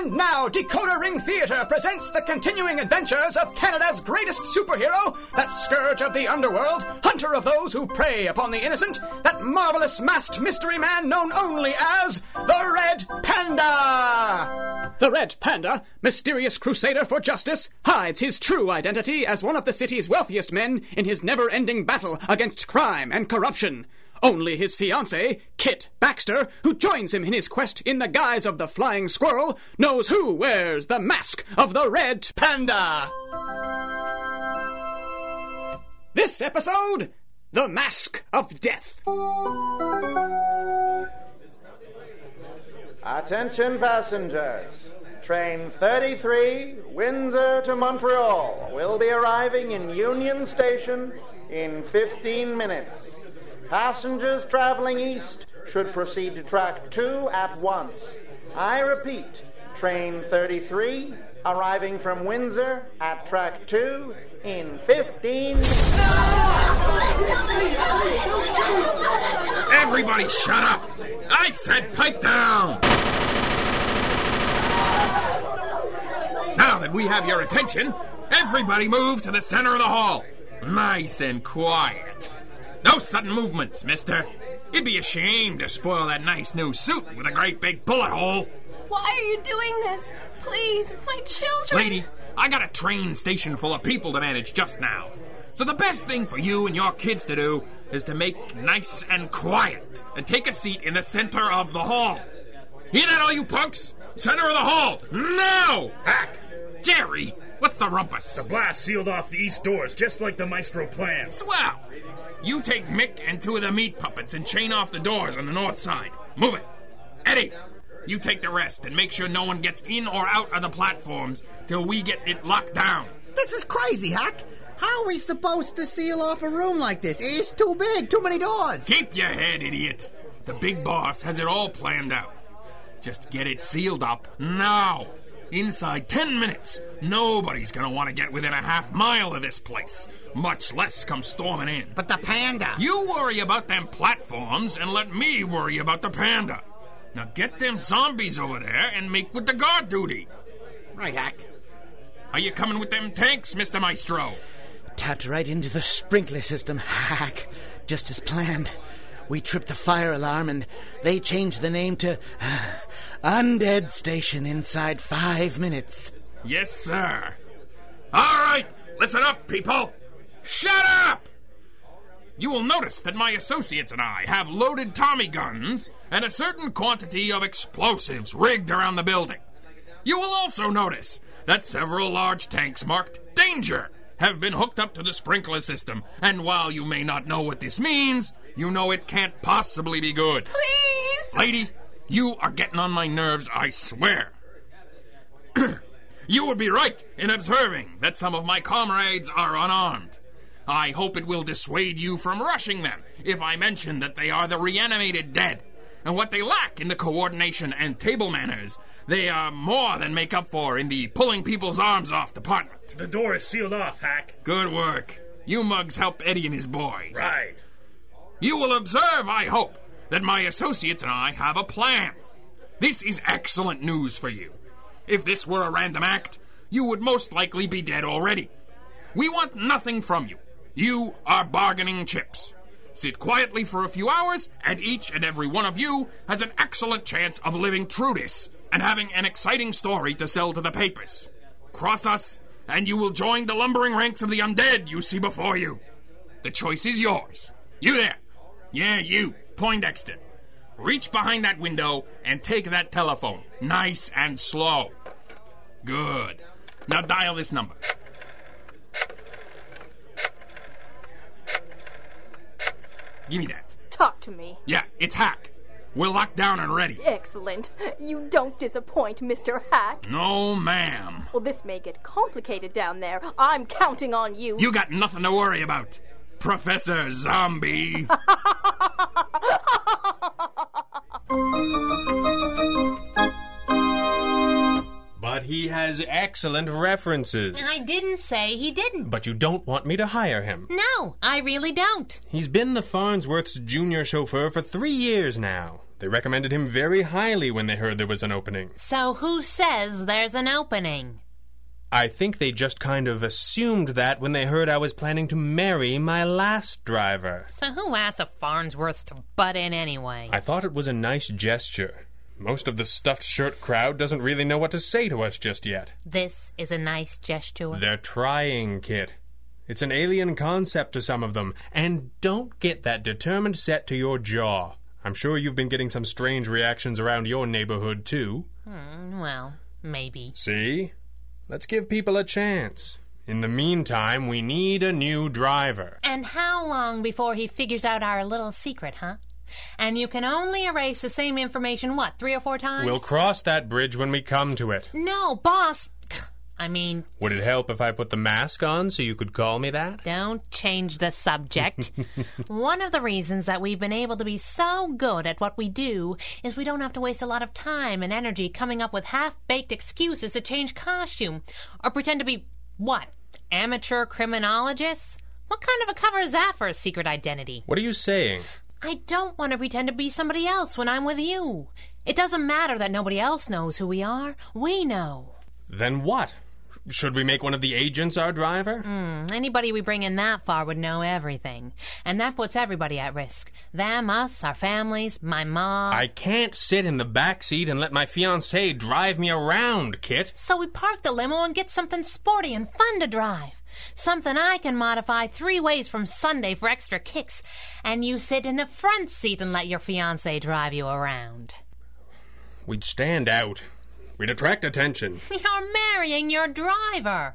And now, Decoder Ring Theatre presents the continuing adventures of Canada's greatest superhero, that scourge of the underworld, hunter of those who prey upon the innocent, that marvelous masked mystery man known only as the Red Panda! The Red Panda, mysterious crusader for justice, hides his true identity as one of the city's wealthiest men in his never-ending battle against crime and corruption. Only his fiancée, Kit Baxter, who joins him in his quest in the guise of the Flying Squirrel, knows who wears the mask of the Red Panda. This episode, The Mask of Death. Attention passengers. Train 33, Windsor to Montreal, will be arriving in Union Station in 15 minutes. Passengers traveling east should proceed to track 2 at once. I repeat, train 33 arriving from Windsor at track 2 in 15 minutes. Everybody shut up! I said pipe down! Now that we have your attention, everybody move to the center of the hall. Nice and quiet. No sudden movements, mister. It'd be a shame to spoil that nice new suit with a great big bullet hole. Why are you doing this? Please, my children. Lady, I got a train station full of people to manage just now. So the best thing for you and your kids to do is to make nice and quiet and take a seat in the center of the hall. Hear that, all you punks? Center of the hall, now! Hack! Jerry, what's the rumpus? The blast sealed off the east doors, just like the maestro planned. Swell! You take Mick and 2 of the meat puppets and chain off the doors on the north side. Move it. Eddie, you take the rest and make sure no one gets in or out of the platforms till we get it locked down. This is crazy, Hack. How are we supposed to seal off a room like this? It's too big, too many doors. Keep your head, idiot. The big boss has it all planned out. Just get it sealed up now. Inside 10 minutes, nobody's gonna want to get within a half mile of this place, much less come storming in. But the Panda... You worry about them platforms and let me worry about the Panda. Now get them zombies over there and make with the guard duty. Right, Hack. Are you coming with them tanks, Mr. Maestro? Tapped right into the sprinkler system, Hack. Just as planned. We tripped the fire alarm and they changed the name to Undead Station inside 5 minutes. Yes, sir. All right, listen up, people. Shut up! You will notice that my associates and I have loaded Tommy guns and a certain quantity of explosives rigged around the building. You will also notice that several large tanks marked Danger have been hooked up to the sprinkler system, and while you may not know what this means, you know it can't possibly be good. Please! Lady, you are getting on my nerves, I swear. You would be right in observing that some of my comrades are unarmed. I hope it will dissuade you from rushing them if I mention that they are the reanimated dead, and what they lack in the coordination and table manners, they are more than make up for in the pulling people's arms off department. The door is sealed off, Hack. Good work. You mugs help Eddie and his boys. Right. You will observe, I hope, that my associates and I have a plan. This is excellent news for you. If this were a random act, you would most likely be dead already. We want nothing from you. You are bargaining chips. Sit quietly for a few hours, and each and every one of you has an excellent chance of living through this and having an exciting story to sell to the papers. Cross us, and you will join the lumbering ranks of the undead you see before you. The choice is yours. You there. Yeah, you, Poindexter. Reach behind that window and take that telephone. Nice and slow. Good. Now dial this number. Give me that. Talk to me. Yeah, it's Hack. We're locked down and ready. Excellent. You don't disappoint, Mr. Hack. No, ma'am. Well, this may get complicated down there. I'm counting on you. You got nothing to worry about, Professor Zombie. But he has has excellent references. I didn't say he didn't. But you don't want me to hire him. No, I really don't. He's been the Farnsworth's junior chauffeur for 3 years now. They recommended him very highly when they heard there was an opening. So who says there's an opening? I think they just kind of assumed that when they heard I was planning to marry my last driver. So who asked the Farnsworths to butt in anyway? I thought it was a nice gesture. Most of the stuffed shirt crowd doesn't really know what to say to us just yet. This is a nice gesture. They're trying, Kit. It's an alien concept to some of them. And don't get that determined set to your jaw. I'm sure you've been getting some strange reactions around your neighborhood, too. Well, maybe. See? Let's give people a chance. In the meantime, we need a new driver. And how long before he figures out our little secret, huh? And you can only erase the same information, 3 or 4 times? We'll cross that bridge when we come to it. No, boss. Would it help if I put the mask on so you could call me that? Don't change the subject. One of the reasons that we've been able to be so good at what we do is we don't have to waste a lot of time and energy coming up with half-baked excuses to change costume. Or pretend to be, amateur criminologists? What kind of a cover is that for a secret identity? What are you saying? I don't want to pretend to be somebody else when I'm with you. It doesn't matter that nobody else knows who we are. We know. Then what? Should we make one of the agents our driver? Anybody we bring in that far would know everything. And that puts everybody at risk. Them, us, our families, my mom. I can't sit in the back seat and let my fiancée drive me around, Kit. So we park the limo and get something sporty and fun to drive. Something I can modify 3 ways from Sunday for extra kicks. And you sit in the front seat and let your fiancée drive you around. We'd stand out. We'd attract attention. You're marrying your driver.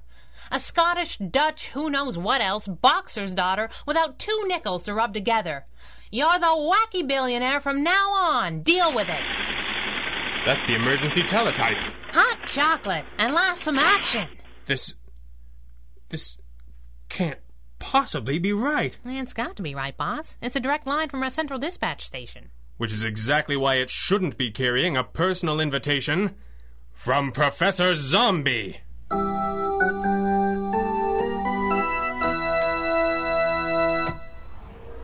A Scottish, Dutch, who knows what else, boxer's daughter without 2 nickels to rub together. You're the wacky billionaire from now on. Deal with it. That's the emergency teletype. Hot chocolate and some action. This can't possibly be right. It's got to be right, boss. It's a direct line from our central dispatch station. Which is exactly why it shouldn't be carrying a personal invitation from Professor Zombie.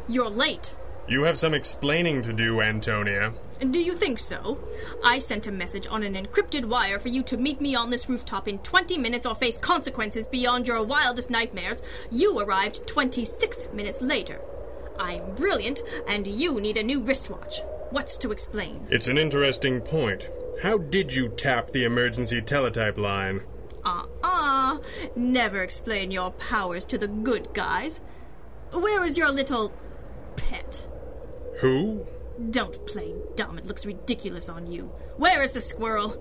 You're late. You have some explaining to do, Antonia. Do you think so? I sent a message on an encrypted wire for you to meet me on this rooftop in 20 minutes or face consequences beyond your wildest nightmares. You arrived 26 minutes later. I'm brilliant, and you need a new wristwatch. What's to explain? It's an interesting point. How did you tap the emergency teletype line? Never explain your powers to the good guys. Where is your little pet? Who? Don't play dumb. It looks ridiculous on you. Where is the squirrel?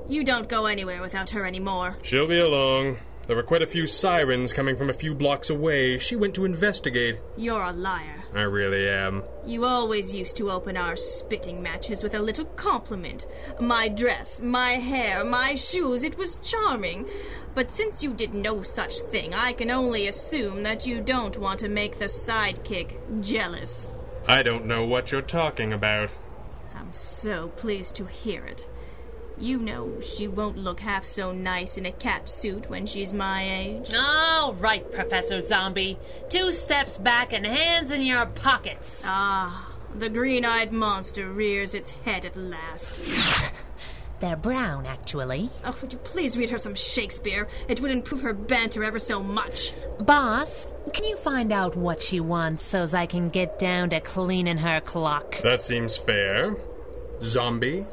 You don't go anywhere without her anymore. She'll be along. There were quite a few sirens coming from a few blocks away. She went to investigate. You're a liar. I really am. You always used to open our spitting matches with a little compliment. My dress, my hair, my shoes, it was charming. But since you did no such thing, I can only assume that you don't want to make the sidekick jealous. I don't know what you're talking about. I'm so pleased to hear it. You know she won't look half so nice in a cat suit when she's my age. All right, Professor Zombie. 2 steps back and hands in your pockets. The green-eyed monster rears its head at last. They're brown, actually. Oh, would you please read her some Shakespeare? It would improve her banter ever so much. Boss, can you find out what she wants so's I can get down to cleaning her clock? That seems fair. Zombie?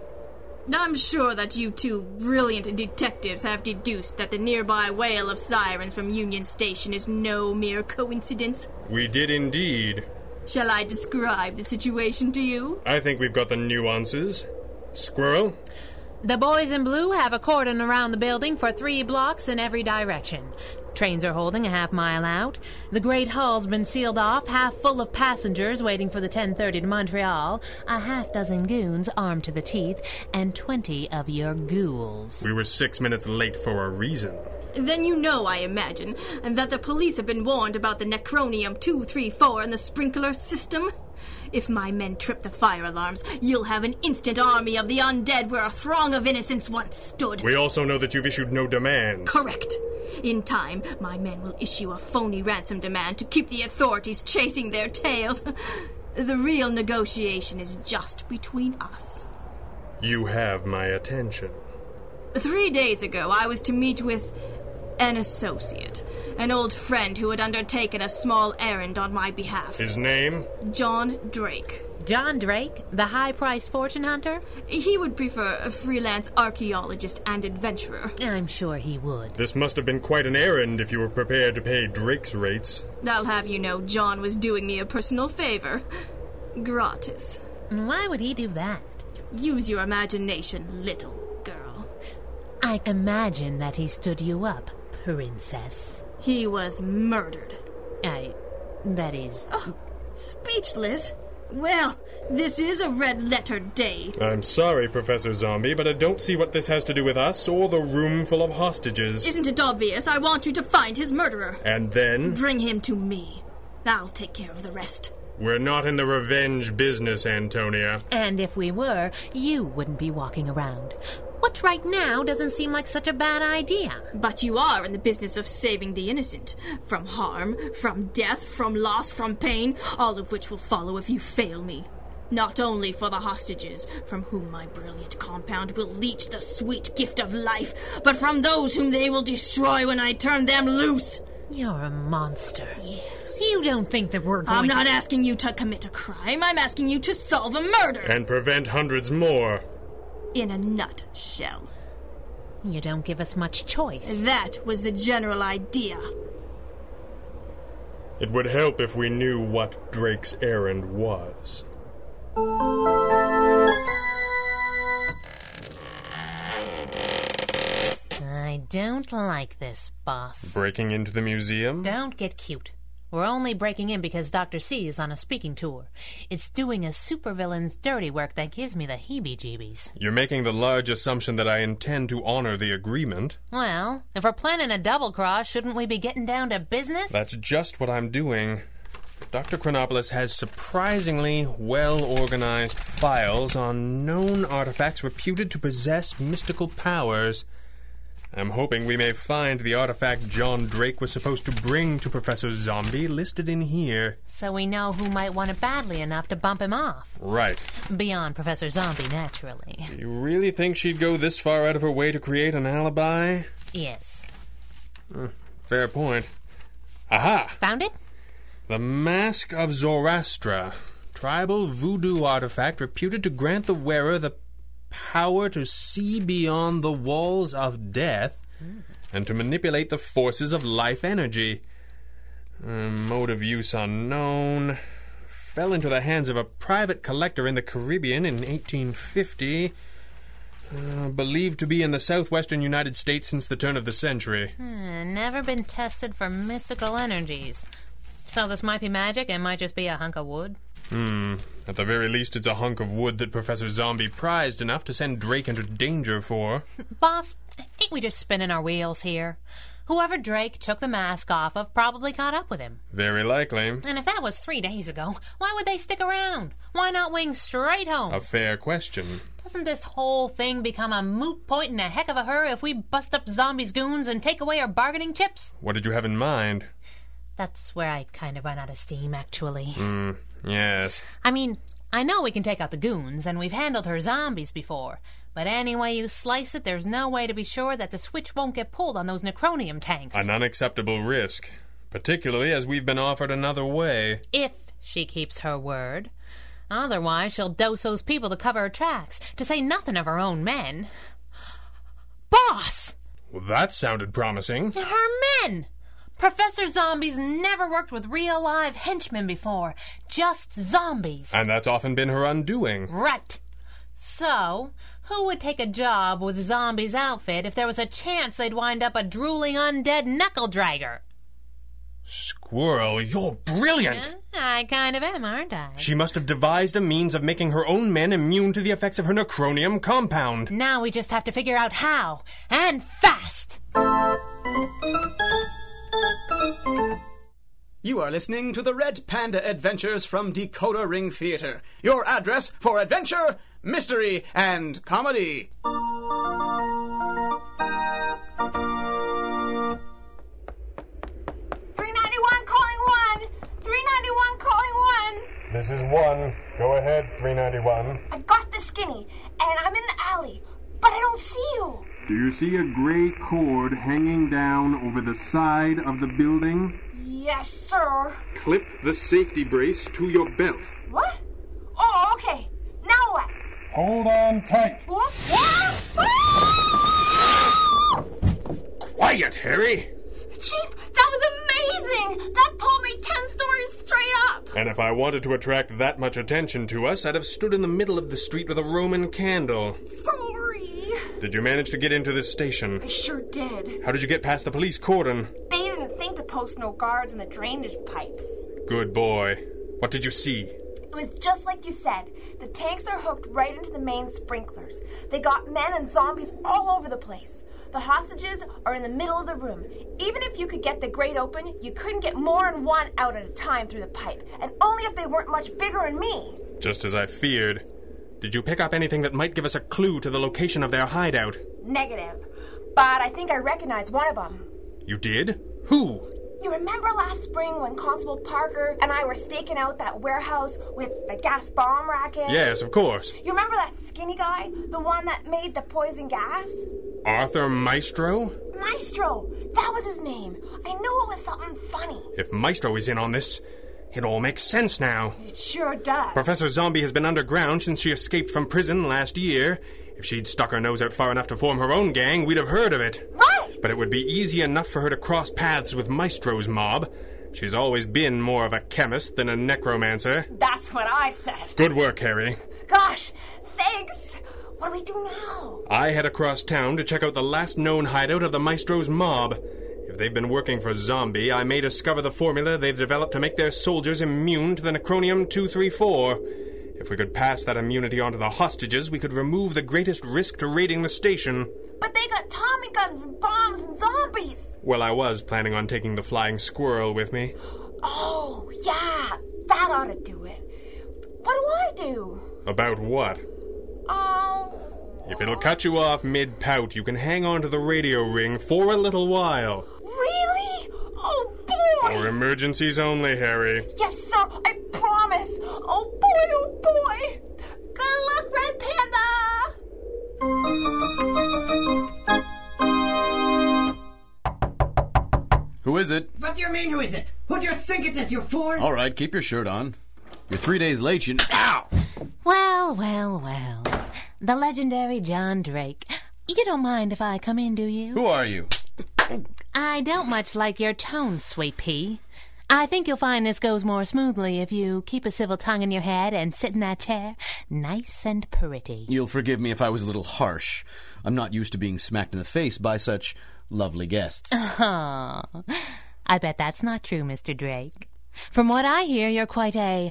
I'm sure that you 2 brilliant detectives have deduced that the nearby wail of sirens from Union Station is no mere coincidence. We did indeed. Shall I describe the situation to you? I think we've got the nuances. Squirrel? The boys in blue have a cordon around the building for 3 blocks in every direction. Trains are holding a half-mile out. The Great Hall's been sealed off, half full of passengers waiting for the 10:30 to Montreal, a half-dozen goons armed to the teeth, and 20 of your ghouls. We were 6 minutes late for a reason. Then you know, I imagine, that the police have been warned about the Necronium 234 and the sprinkler system. If my men trip the fire alarms, you'll have an instant army of the undead where a throng of innocents once stood. We also know that you've issued no demands. Correct. In time, my men will issue a phony ransom demand to keep the authorities chasing their tails. The real negotiation is just between us. You have my attention. 3 days ago, I was to meet with an associate, an old friend who had undertaken a small errand on my behalf. His name? John Drake. John Drake, the high-priced fortune hunter? He would prefer a freelance archaeologist and adventurer. I'm sure he would. This must have been quite an errand if you were prepared to pay Drake's rates. I'll have you know John was doing me a personal favor. Gratis. Why would he do that? Use your imagination, little girl. I imagine that he stood you up, princess. He was murdered. That is... Oh, speechless? Well, this is a red-letter day. I'm sorry, Professor Zombie, but I don't see what this has to do with us or the room full of hostages. Isn't it obvious? I want you to find his murderer. And then? Bring him to me. I'll take care of the rest. We're not in the revenge business, Antonia. And if we were, you wouldn't be walking around. Which right now doesn't seem like such a bad idea. But you are in the business of saving the innocent. From harm, from death, from loss, from pain, all of which will follow if you fail me. Not only for the hostages, from whom my brilliant compound will leech the sweet gift of life, but from those whom they will destroy when I turn them loose. You're a monster. Yes. You don't think that we're going I'm not asking you to commit a crime. I'm asking you to solve a murder. And prevent hundreds more. In a nutshell. You don't give us much choice. That was the general idea. It would help if we knew what Drake's errand was. I don't like this, boss. Breaking into the museum? Don't get cute. We're only breaking in because Dr. C is on a speaking tour. It's doing a supervillain's dirty work that gives me the heebie-jeebies. You're making the large assumption that I intend to honor the agreement. Well, if we're planning a double-cross, shouldn't we be getting down to business? That's just what I'm doing. Dr. Chronopoulos has surprisingly well-organized files on known artifacts reputed to possess mystical powers. I'm hoping we may find the artifact John Drake was supposed to bring to Professor Zombie listed in here. So we know who might want it badly enough to bump him off. Right. Beyond Professor Zombie, naturally. You really think she'd go this far out of her way to create an alibi? Yes. Fair point. Aha! Found it? The Mask of Zoroastra. Tribal voodoo artifact reputed to grant the wearer the power to see beyond the walls of death and to manipulate the forces of life energy. Mode of use unknown. Fell into the hands of a private collector in the Caribbean in 1850. Believed to be in the southwestern United States since the turn of the century. Never been tested for mystical energies. So this might be magic and might just be a hunk of wood? At the very least, it's a hunk of wood that Professor Zombie prized enough to send Drake into danger for. Boss, ain't we just spinning our wheels here? Whoever Drake took the mask off of probably caught up with him. Very likely. And if that was 3 days ago, why would they stick around? Why not wing straight home? A fair question. Doesn't this whole thing become a moot point and a heck of a hurry if we bust up Zombie's goons and take away our bargaining chips? What did you have in mind? That's where I kind of run out of steam, actually. Yes. I mean, I know we can take out the goons, and we've handled her zombies before. But any way you slice it, there's no way to be sure that the switch won't get pulled on those necronium tanks. An unacceptable risk. Particularly as we've been offered another way. If she keeps her word. Otherwise, she'll dose those people to cover her tracks, to say nothing of her own men. Boss! Well, that sounded promising. Her men! Professor Zombie's never worked with real live henchmen before. Just zombies. And that's often been her undoing. Right. So, who would take a job with Zombie's outfit if there was a chance they'd wind up a drooling undead knuckle-dragger? Squirrel, you're brilliant! I kind of am, aren't I? She must have devised a means of making her own men immune to the effects of her necronium compound. Now we just have to figure out how. And fast! You are listening to the Red Panda Adventures from Decoder Ring Theater, your address for adventure, mystery, and comedy. 391 calling 1! 391 calling 1! This is 1. Go ahead, 391. I got the skinny, and I'm in the alley, but I don't see you. Do you see a gray cord hanging down over the side of the building? Yes, sir. Clip the safety brace to your belt. What? Oh, okay. Now what? Hold on tight. What? Ah! Quiet, Harry! Chief, that was amazing! That pole made 10 stories straight up! And if I wanted to attract that much attention to us, I'd have stood in the middle of the street with a Roman candle. Sorry. Did you manage to get into this station? I sure did. How did you get past the police cordon? They didn't think to post no guards in the drainage pipes. Good boy. What did you see? It was just like you said. The tanks are hooked right into the main sprinklers. They got men and zombies all over the place. The hostages are in the middle of the room. Even if you could get the grate open, you couldn't get more than one out at a time through the pipe, and only if they weren't much bigger than me. Just as I feared. Did you pick up anything that might give us a clue to the location of their hideout? Negative. But I think I recognize one of them. You did? Who? You remember last spring when Constable Parker and I were staking out that warehouse with the gas bomb racket? Yes, of course. You remember that skinny guy? The one that made the poison gas? Arthur Maestro? Maestro! That was his name. I knew it was something funny. If Maestro is in on this, it all makes sense now. It sure does. Professor Zombie has been underground since she escaped from prison last year. If she'd stuck her nose out far enough to form her own gang, we'd have heard of it. Right! But it would be easy enough for her to cross paths with Maestro's mob. She's always been more of a chemist than a necromancer. That's what I said. Good work, Harry. Gosh, thanks. What do we do now? I head across town to check out the last known hideout of the Maestro's mob. If they've been working for Zombie, I may discover the formula they've developed to make their soldiers immune to the Necronium-234. If we could pass that immunity on to the hostages, we could remove the greatest risk to raiding the station. But they got Tommy guns and bombs and zombies. Well, I was planning on taking the flying squirrel with me. Oh, yeah. That ought to do it. What do I do? About what? Oh... If it'll cut you off mid-pout, you can hang on to the radio ring for a little while. Really? Oh, boy! For emergencies only, Harry. Yes, sir. I promise. Oh, boy, oh, boy. Good luck, Red Panda. Who is it? What do you mean, who is it? Who do you think it is, you fool? All right, keep your shirt on. You're 3 days late, Ow! Well, well, well. The legendary John Drake. You don't mind if I come in, do you? Who are you? I don't much like your tone, sweet pea. I think you'll find this goes more smoothly if you keep a civil tongue in your head and sit in that chair nice and pretty. You'll forgive me if I was a little harsh. I'm not used to being smacked in the face by such lovely guests. Oh, I bet that's not true, Mr. Drake. From what I hear, you're quite a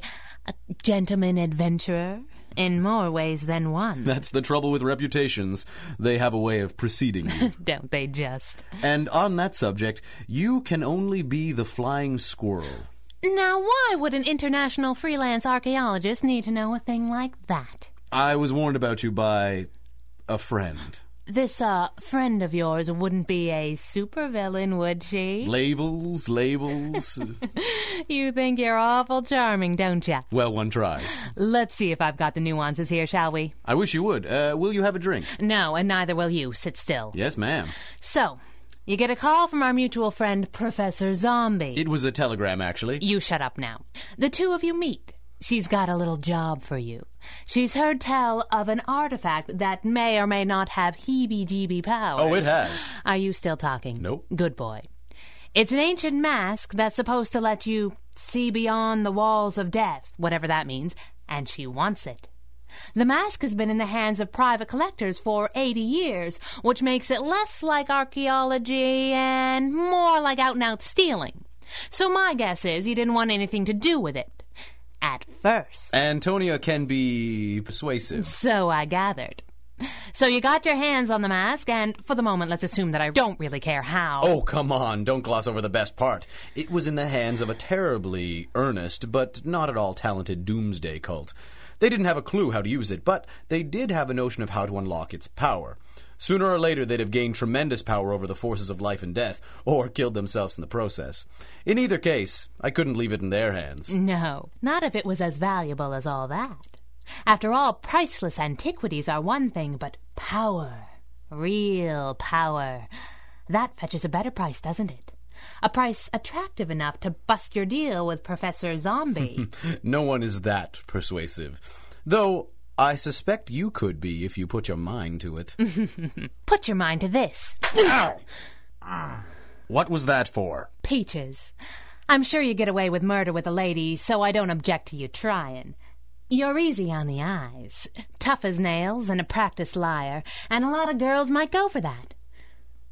gentleman adventurer. In more ways than one. That's the trouble with reputations. They have a way of preceding you. Don't they just? And on that subject, you can only be the flying squirrel. Now, why would an international freelance archaeologist need to know a thing like that? I was warned about you by a friend. This, friend of yours wouldn't be a supervillain, would she? Labels. You think you're awful charming, don't ya? Well, one tries. Let's see if I've got the nuances here, shall we? I wish you would. Will you have a drink? No, and neither will you. Sit still. Yes, ma'am. So, you get a call from our mutual friend, Professor Zombie. It was a telegram, actually. You shut up now. The two of you meet. She's got a little job for you. She's heard tell of an artifact that may or may not have heebie-jeebie powers. Oh, it has. Are you still talking? Nope. Good boy. It's an ancient mask that's supposed to let you see beyond the walls of death, whatever that means, and she wants it. The mask has been in the hands of private collectors for 80 years, which makes it less like archaeology and more like out-and-out stealing. So my guess is you didn't want anything to do with it. At first. Antonia can be persuasive. So I gathered. So you got your hands on the mask, and for the moment, let's assume that I don't really care how. Oh, come on. Don't gloss over the best part. It was in the hands of a terribly earnest, but not at all talented doomsday cult. They didn't have a clue how to use it, but they did have a notion of how to unlock its power. Sooner or later, they'd have gained tremendous power over the forces of life and death, or killed themselves in the process. In either case, I couldn't leave it in their hands. No, not if it was as valuable as all that. After all, priceless antiquities are one thing, but power, real power, that fetches a better price, doesn't it? A price attractive enough to bust your deal with Professor Zombie. No one is that persuasive. Though, I suspect you could be if you put your mind to it. Put your mind to this. Ow! What was that for? Peaches. I'm sure you get away with murder with a lady, so I don't object to you trying. You're easy on the eyes, tough as nails and a practiced liar, and a lot of girls might go for that.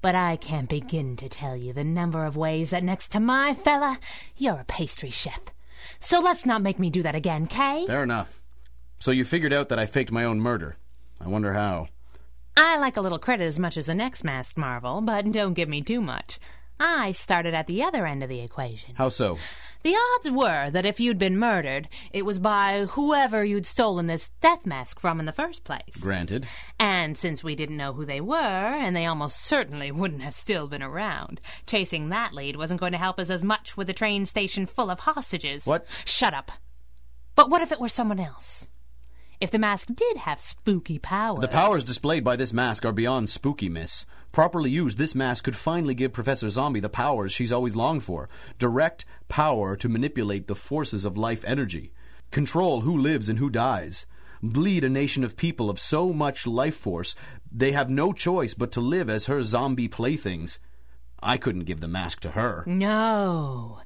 But I can't begin to tell you the number of ways that next to my fella, you're a pastry chef. So let's not make me do that again, Kay? Fair enough. So you figured out that I faked my own murder. I wonder how. I like a little credit as much as the next masked marvel, but don't give me too much. I started at the other end of the equation. How so? The odds were that if you'd been murdered, it was by whoever you'd stolen this death mask from in the first place. Granted. And since we didn't know who they were, and they almost certainly wouldn't have still been around, chasing that lead wasn't going to help us as much with a train station full of hostages. What? Shut up. But what if it were someone else? If the mask did have spooky powers... The powers displayed by this mask are beyond spooky, miss. Properly used, this mask could finally give Professor Zombie the powers she's always longed for. Direct power to manipulate the forces of life energy. Control who lives and who dies. Bleed a nation of people of so much life force, they have no choice but to live as her zombie playthings. I couldn't give the mask to her. No.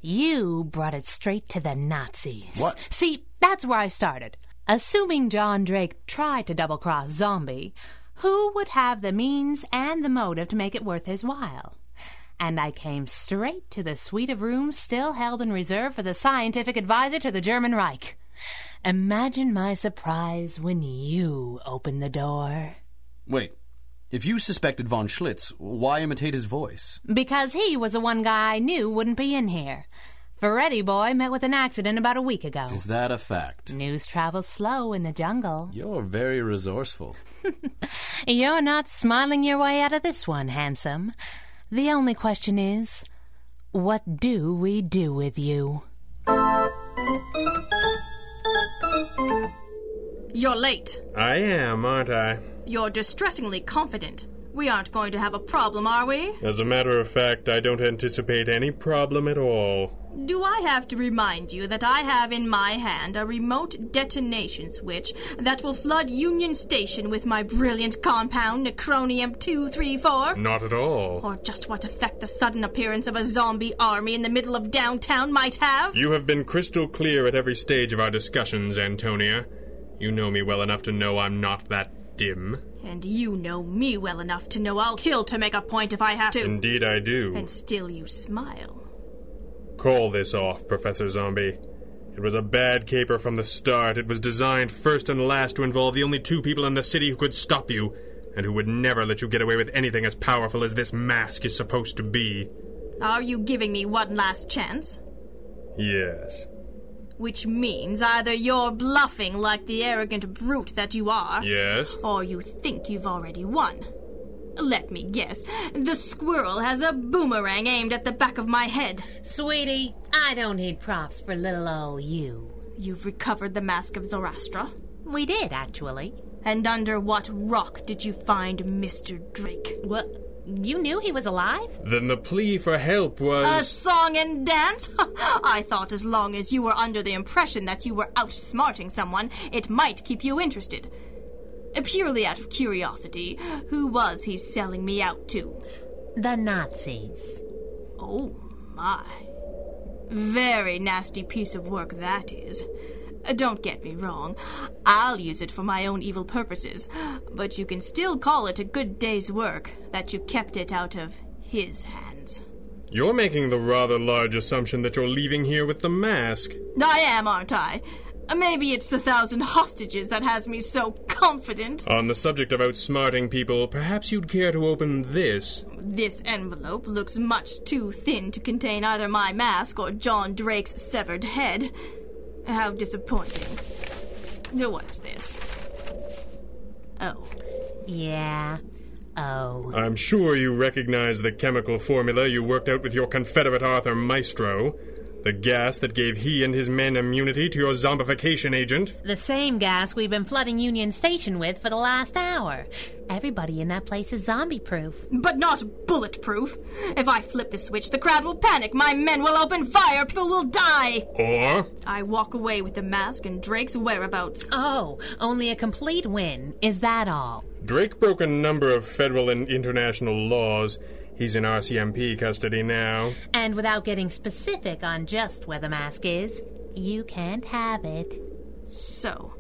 You brought it straight to the Nazis. What? See, that's where I started. Assuming John Drake tried to double-cross Zombie, who would have the means and the motive to make it worth his while? And I came straight to the suite of rooms still held in reserve for the scientific advisor to the German Reich. Imagine my surprise when you opened the door. Wait, if you suspected von Schlitz, why imitate his voice? Because he was the one guy I knew wouldn't be in here. Ferretti boy met with an accident about a week ago. Is that a fact? News travels slow in the jungle. You're very resourceful. You're not smiling your way out of this one, handsome. The only question is, what do we do with you? You're late. I am, aren't I? You're distressingly confident. We aren't going to have a problem, are we? As a matter of fact, I don't anticipate any problem at all. Do I have to remind you that I have in my hand a remote detonation switch that will flood Union Station with my brilliant compound, Necronium-234? Not at all. Or just what effect the sudden appearance of a zombie army in the middle of downtown might have? You have been crystal clear at every stage of our discussions, Antonia. You know me well enough to know I'm not that dim. And you know me well enough to know I'll kill to make a point if I have to. Indeed I do. And still you smile. Call this off, Professor Zombie. It was a bad caper from the start. It was designed first and last to involve the only two people in the city who could stop you, and who would never let you get away with anything as powerful as this mask is supposed to be. Are you giving me one last chance? Yes. Which means either you're bluffing like the arrogant brute that you are. Yes. Or you think you've already won. Let me guess. The squirrel has a boomerang aimed at the back of my head. Sweetie, I don't need props for little old you. You've recovered the Mask of Zoroastra? We did, actually. And under what rock did you find Mr. Drake? What? You knew he was alive? Then the plea for help was... A song and dance? I thought as long as you were under the impression that you were outsmarting someone, it might keep you interested. Purely out of curiosity, who was he selling me out to? The Nazis. Oh, my. Very nasty piece of work that is. Don't get me wrong. I'll use it for my own evil purposes, but you can still call it a good day's work that you kept it out of his hands. You're making the rather large assumption that you're leaving here with the mask. I am, aren't I? Maybe it's the 1,000 hostages that has me so confident. On the subject of outsmarting people, perhaps you'd care to open this. This envelope looks much too thin to contain either my mask or John Drake's severed head. How disappointing. What's this? Oh. Yeah. Oh. I'm sure you recognize the chemical formula you worked out with your Confederate Arthur Maestro. The gas that gave he and his men immunity to your zombification agent. The same gas we've been flooding Union Station with for the last hour. Everybody in that place is zombie-proof. But not bulletproof. If I flip the switch, the crowd will panic, my men will open fire, people will die. Or? I walk away with the mask and Drake's whereabouts. Oh, only a complete win. Is that all? Drake broke a number of federal and international laws. He's in RCMP custody now. And without getting specific on just where the mask is, you can't have it. So,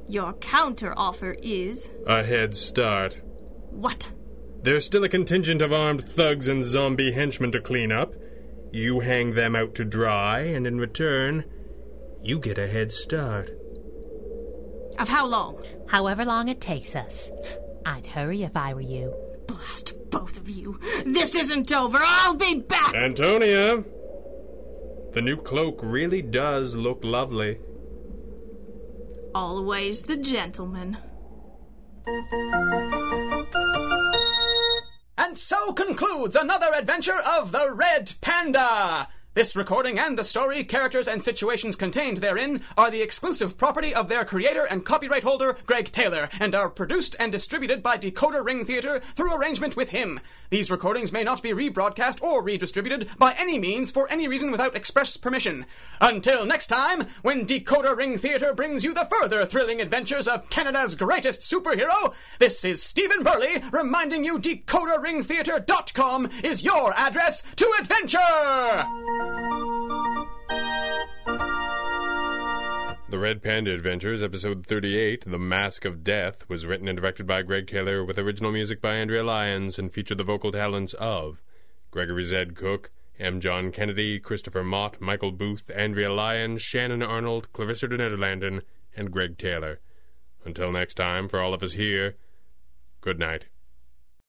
your counter-offer is? A head start. What? There's still a contingent of armed thugs and zombie henchmen to clean up. You hang them out to dry, and in return, you get a head start. Of how long? However long it takes us. I'd hurry if I were you. Blast both of you. This isn't over. I'll be back! Antonia! The new cloak really does look lovely. Always the gentleman. And so concludes another adventure of the Red Panda! This recording and the story, characters, and situations contained therein are the exclusive property of their creator and copyright holder, Greg Taylor, and are produced and distributed by Decoder Ring Theater through arrangement with him. These recordings may not be rebroadcast or redistributed by any means for any reason without express permission. Until next time, when Decoder Ring Theater brings you the further thrilling adventures of Canada's greatest superhero, this is Stephen Burley reminding you DecoderRingTheater.com is your address to adventure! The Red Panda Adventures, Episode 38, The Mask of Death, was written and directed by Greg Taylor with original music by Andrea Lyons and featured the vocal talents of Gregory Zed Cook, M. John Kennedy, Christopher Mott, Michael Booth, Andrea Lyons, Shannon Arnold, Clarissa de Nederlanden, and Greg Taylor. Until next time, for all of us here, good night.